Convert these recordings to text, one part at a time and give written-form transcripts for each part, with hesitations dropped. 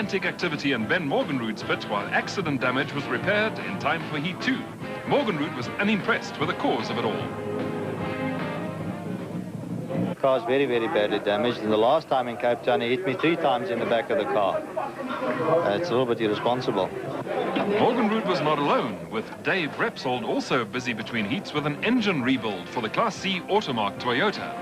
Romantic activity in Ben Morgenrood's pit while accident damage was repaired in time for Heat 2. Morgenrood was unimpressed with the cause of it all. The car's very, very badly damaged, and the last time in Cape Town he hit me 3 times in the back of the car. It's a little bit irresponsible. Morgenrood was not alone, with Dave Repsold also busy between heats with an engine rebuild for the Class C Automark Toyota.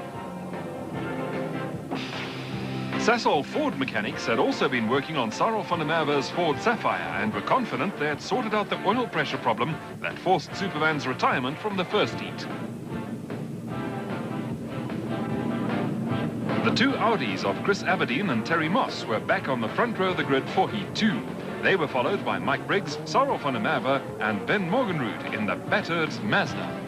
Sasol Ford mechanics had also been working on Sarel van der Merwe's Ford Sapphire and were confident they had sorted out the oil pressure problem that forced Supervan's retirement from the first heat. The 2 Audis of Chris Aberdeen and Terry Moss were back on the front row of the grid for Heat 2. They were followed by Mike Briggs, Sarel van der Merwe and Ben Morgenrood in the battered Mazda.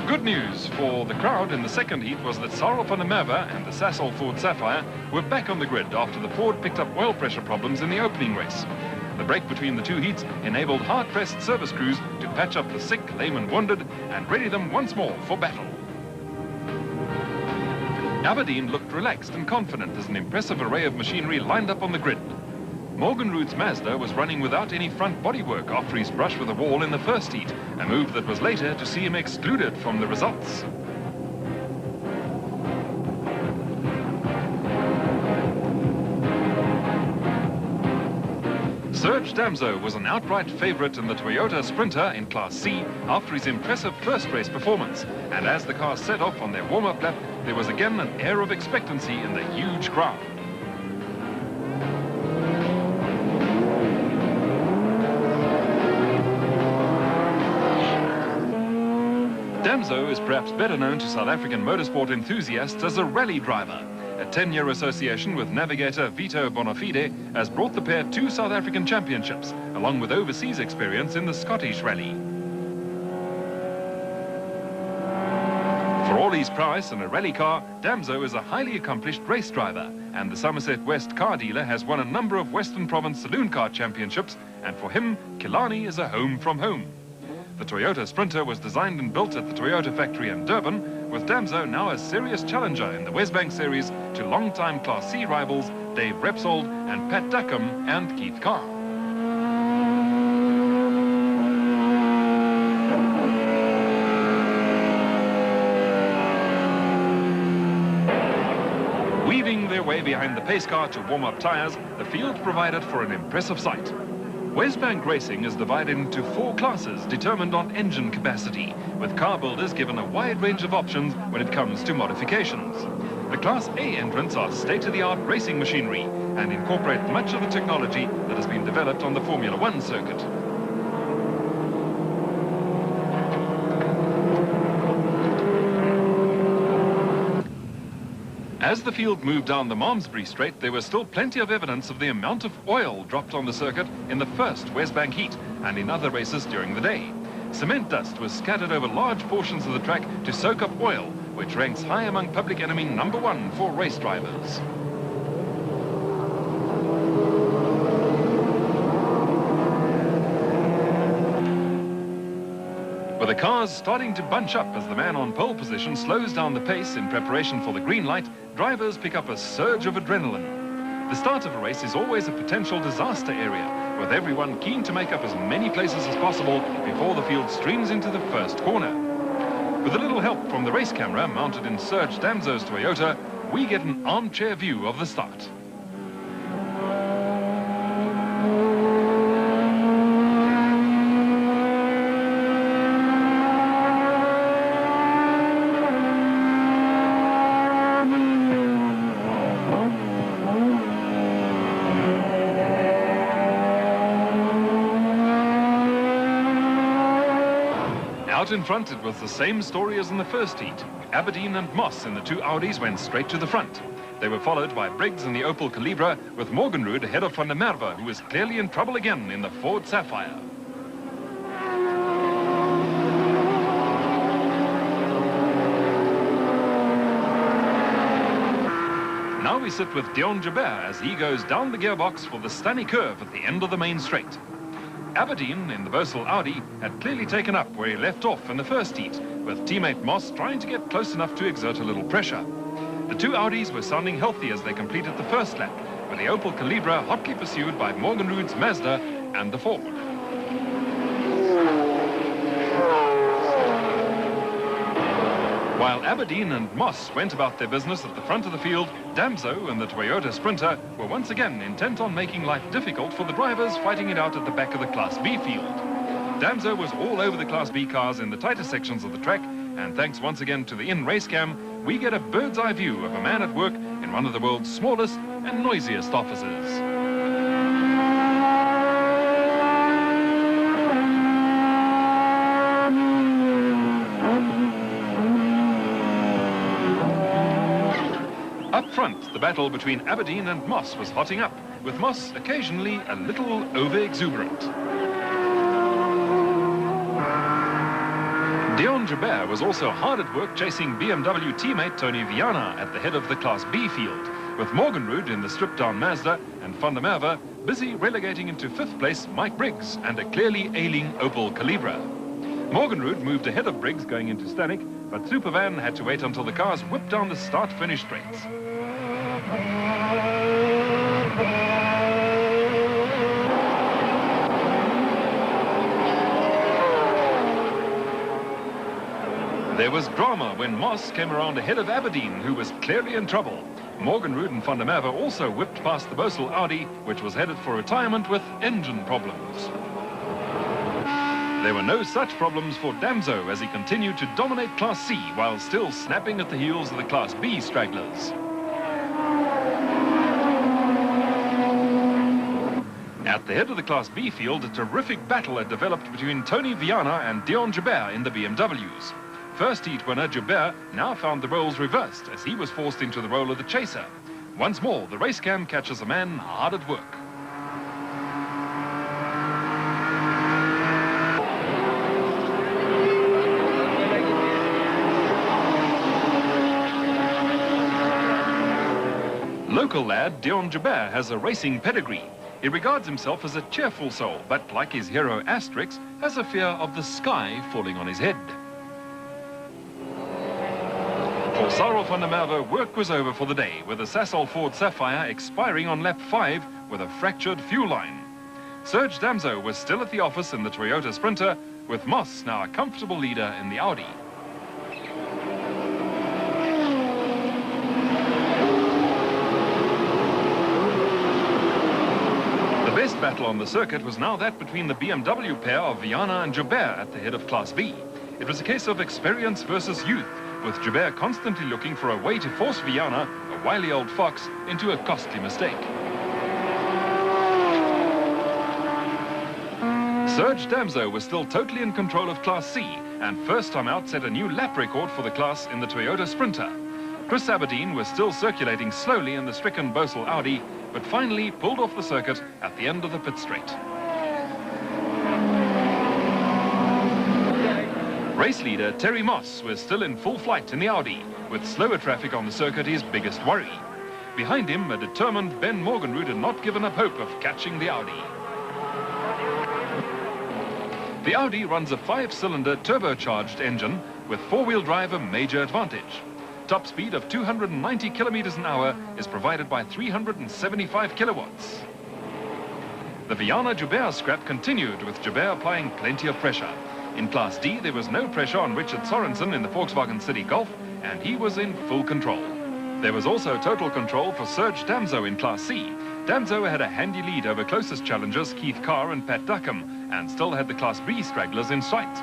Good news for the crowd in the second heat was that Sarel van der Merwe and the Sasol Ford Sapphire were back on the grid after the Ford picked up oil pressure problems in the opening race. The break between the 2 heats enabled hard-pressed service crews to patch up the sick, lame and wounded and ready them once more for battle. Aberdeen looked relaxed and confident as an impressive array of machinery lined up on the grid. Morgenrood's Mazda was running without any front bodywork after his brush with the wall in the first heat, a move that was later to see him excluded from the results. Serge Damso was an outright favourite in the Toyota Sprinter in Class C after his impressive first race performance, and as the car set off on their warm-up lap, there was again an air of expectancy in the huge crowd. Damso is perhaps better known to South African motorsport enthusiasts as a rally driver. A 10-year association with navigator Vito Bonafide has brought the pair 2 South African championships, along with overseas experience in the Scottish rally. For all his price in a rally car, Damso is a highly accomplished race driver, and the Somerset West car dealer has won a number of Western Province saloon car championships, and for him, Killarney is a home from home. The Toyota Sprinter was designed and built at the Toyota factory in Durban, with Damso now a serious challenger in the Wesbank series to long-time Class C rivals Dave Repsold and Pat Duckham and Keith Carr. Weaving their way behind the pace car to warm up tyres, the field provided for an impressive sight. Wesbank Racing is divided into 4 classes determined on engine capacity, with car builders given a wide range of options when it comes to modifications. The Class A entrants are state-of-the-art racing machinery and incorporate much of the technology that has been developed on the Formula 1 circuit. As the field moved down the Malmesbury Straight, there was still plenty of evidence of the amount of oil dropped on the circuit in the first Wesbank heat and in other races during the day. Cement dust was scattered over large portions of the track to soak up oil, which ranks high among public enemy #1 for race drivers. With the cars starting to bunch up as the man on pole position slows down the pace in preparation for the green light, drivers pick up a surge of adrenaline. The start of a race is always a potential disaster area, with everyone keen to make up as many places as possible before the field streams into the first corner. With a little help from the race camera mounted in Serge Damso's Toyota, we get an armchair view of the start. Out in front, it was the same story as in the first heat. Aberdeen and Moss in the 2 Audis went straight to the front. They were followed by Briggs in the Opel Calibra, with Morgenrood ahead of van der Merwe, who was clearly in trouble again in the Ford Sapphire. Now we sit with Dion Jabert as he goes down the gearbox for the stunning curve at the end of the main straight. Aberdeen in the Versal Audi had clearly taken up where he left off in the first heat, with teammate Moss trying to get close enough to exert a little pressure. The 2 Audis were sounding healthy as they completed the first lap, with the Opel Calibra hotly pursued by Morgenrud's Mazda and the Ford. While Aberdeen and Moss went about their business at the front of the field, Damso and the Toyota Sprinter were once again intent on making life difficult for the drivers fighting it out at the back of the Class B field. Damso was all over the Class B cars in the tighter sections of the track, and thanks once again to the in-race cam, we get a bird's eye view of a man at work in one of the world's smallest and noisiest offices. Up front, the battle between Aberdeen and Moss was hotting up, with Moss occasionally a little over-exuberant. Dion Joubert was also hard at work chasing BMW teammate Tony Viana at the head of the Class B field, with Morgenrud in the stripped-down Mazda and Van der Merwe busy relegating into 5th place Mike Briggs and a clearly ailing Opel Calibra. Morgenrud moved ahead of Briggs going into Stanek, but Supervan had to wait until the cars whipped down the start-finish straights. There was drama when Moss came around ahead of Aberdeen, who was clearly in trouble. Morgenrud and Van der Merwe also whipped past the Bosel Audi, which was headed for retirement with engine problems. There were no such problems for Damso as he continued to dominate Class C while still snapping at the heels of the Class B stragglers. At the head of the Class B field, a terrific battle had developed between Tony Viana and Dion Joubert in the BMWs. First heat winner Joubert now found the roles reversed as he was forced into the role of the chaser. Once more, the race cam catches a man hard at work. Local lad Dion Joubert has a racing pedigree. He regards himself as a cheerful soul, but like his hero Asterix, has a fear of the sky falling on his head. For Sarel van der Merwe, work was over for the day, with the Sasol Ford Sapphire expiring on lap 5 with a fractured fuel line. Serge Damso was still at the office in the Toyota Sprinter, with Moss now a comfortable leader in the Audi. The best battle on the circuit was now that between the BMW pair of Viana and Joubert at the head of Class B. It was a case of experience versus youth, with Joubert constantly looking for a way to force Viana, a wily old fox, into a costly mistake. Serge Damso was still totally in control of Class C, and first time out set a new lap record for the class in the Toyota Sprinter. Chris Aberdeen was still circulating slowly in the stricken Bosel Audi, but finally pulled off the circuit at the end of the pit straight. Race leader Terry Moss was still in full flight in the Audi, with slower traffic on the circuit his biggest worry. Behind him, a determined Ben Morgenrud had not given up hope of catching the Audi. The Audi runs a 5-cylinder turbocharged engine with 4-wheel drive a major advantage. Top speed of 290 kilometers an hour is provided by 375 kilowatts. The Viana-Joubert scrap continued, with Joubert applying plenty of pressure. In Class D, there was no pressure on Richard Sorensen in the Volkswagen City Golf, and he was in full control. There was also total control for Serge Damso in Class C. Damso had a handy lead over closest challengers Keith Carr and Pat Duckham, and still had the Class B stragglers in sight.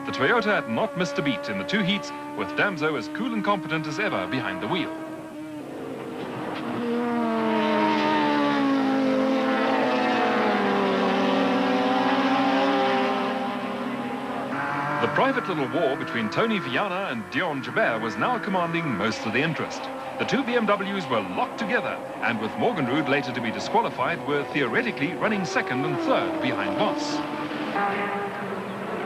The Toyota had not missed a beat in the 2 heats, with Damso as cool and competent as ever behind the wheel. The private little war between Tony Viana and Dion Joubert was now commanding most of the interest. The 2 BMWs were locked together, and with Morgenrud later to be disqualified, were theoretically running 2nd and 3rd behind Moss.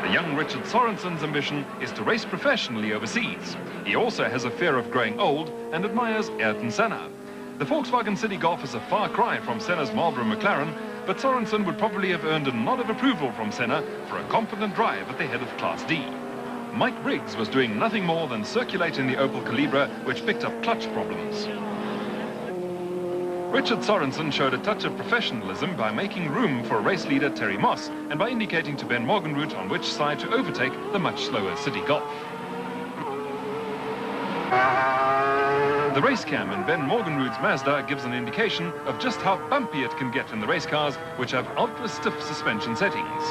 The young Richard Sorensen's ambition is to race professionally overseas. He also has a fear of growing old and admires Ayrton Senna. The Volkswagen City Golf is a far cry from Senna's Marlboro McLaren, but Sorensen would probably have earned a nod of approval from Senna for a competent drive at the head of Class D. Mike Briggs was doing nothing more than circulate in the Opel Calibra, which picked up clutch problems. Richard Sorensen showed a touch of professionalism by making room for race leader Terry Moss and by indicating to Ben Morgenroot on which side to overtake the much slower City Golf. The race cam in Ben Morgenroot's Mazda gives an indication of just how bumpy it can get in the race cars, which have ultra-stiff suspension settings.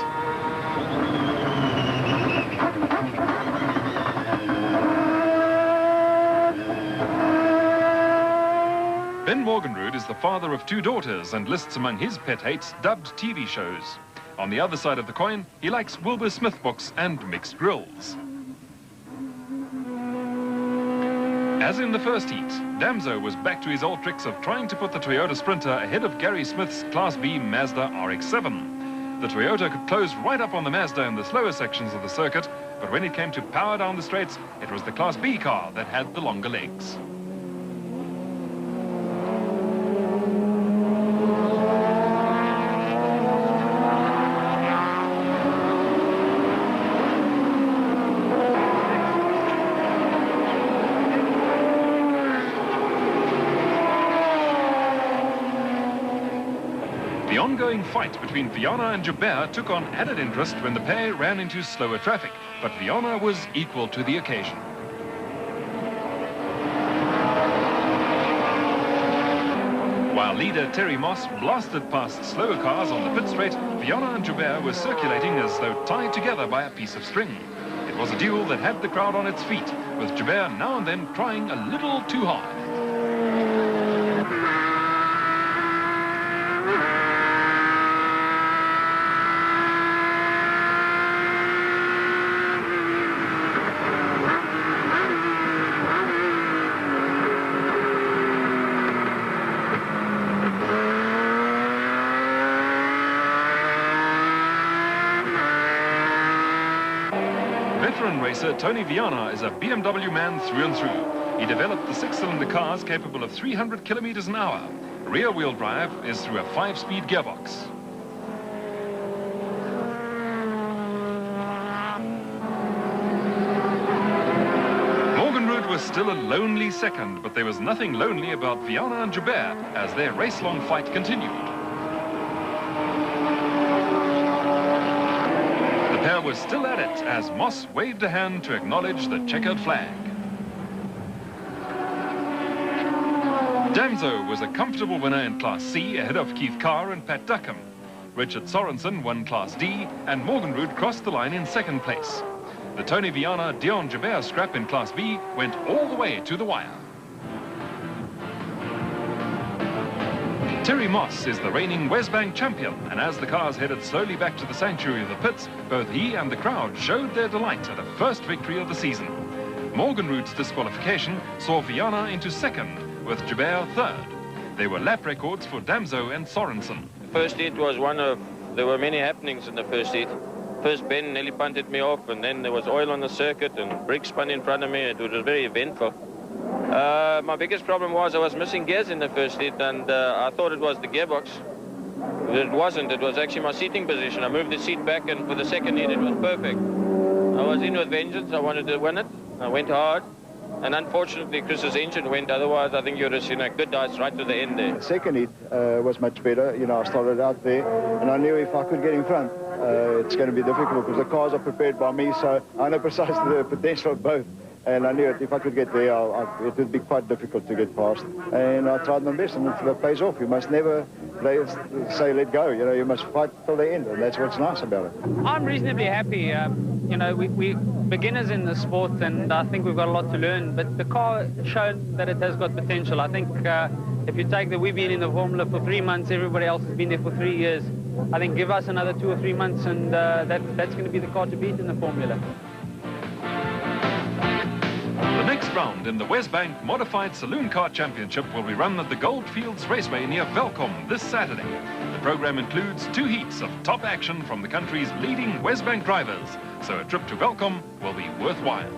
Ben Morgenroot is the father of 2 daughters and lists among his pet hates dubbed TV shows. On the other side of the coin, he likes Wilbur Smith books and mixed grills. As in the first heat, Damso was back to his old tricks of trying to put the Toyota Sprinter ahead of Gary Smith's Class B Mazda RX-7. The Toyota could close right up on the Mazda in the slower sections of the circuit, but when it came to power down the straights, it was the Class B car that had the longer legs. The ongoing fight between Viana and Joubert took on added interest when the pair ran into slower traffic, but Viana was equal to the occasion. While leader Terry Moss blasted past slower cars on the pit straight, Viana and Joubert were circulating as though tied together by a piece of string. It was a duel that had the crowd on its feet, with Joubert now and then trying a little too hard. Veteran racer Tony Viana is a BMW man through and through. He developed the 6-cylinder cars capable of 300 kilometers an hour. Rear-wheel drive is through a 5-speed gearbox. Morgenroot was still a lonely second, but there was nothing lonely about Viana and Joubert as their race-long fight continued. The pair was still at it as Moss waved a hand to acknowledge the checkered flag. Damso was a comfortable winner in Class C ahead of Keith Carr and Pat Duckham. Richard Sorensen won Class D and Morgenroot crossed the line in 2nd place. The Tony Viana-Dion Joubert scrap in Class B went all the way to the wire. Terry Moss is the reigning Wesbank champion, and as the cars headed slowly back to the sanctuary of the pits, both he and the crowd showed their delight at a first victory of the season. Morgenroot's disqualification saw Viana into 2nd, with Joubert 3rd. There were lap records for Damso and Sorensen. The first heat was there were many happenings in the first heat. First, Ben nearly punted me off, and then there was oil on the circuit, and bricks spun in front of me. It was very eventful. My biggest problem was I was missing gears in the first heat, and I thought it was the gearbox. It wasn't. It was actually my seating position. I moved the seat back, and for the 2nd heat, it was perfect. I was in with vengeance. I wanted to win it. I went hard, and unfortunately, Chris's engine went. Otherwise, I think you would have seen a good dice right to the end there. The 2nd heat was much better. You know, I started out there, and I knew if I could get in front, it's going to be difficult because the cars are prepared by me, so I know precisely the potential of both. And I knew if I could get there, it would be quite difficult to get past. And I tried my best, and it pays off. You must never say let go. You know, you must fight till the end, and that's what's nice about it. I'm reasonably happy. You know, we're beginners in the sport, and I think we've got a lot to learn. But the car showed that it has got potential. I think if you take that we've been in the Formula for 3 months, everybody else has been there for 3 years. I think give us another 2 or 3 months, and that's going to be the car to beat in the Formula. The next round in the Wesbank Modified Saloon Car Championship will be run at the Goldfields Raceway near Welkom this Saturday. The program includes 2 heats of top action from the country's leading Wesbank drivers, so a trip to Welkom will be worthwhile.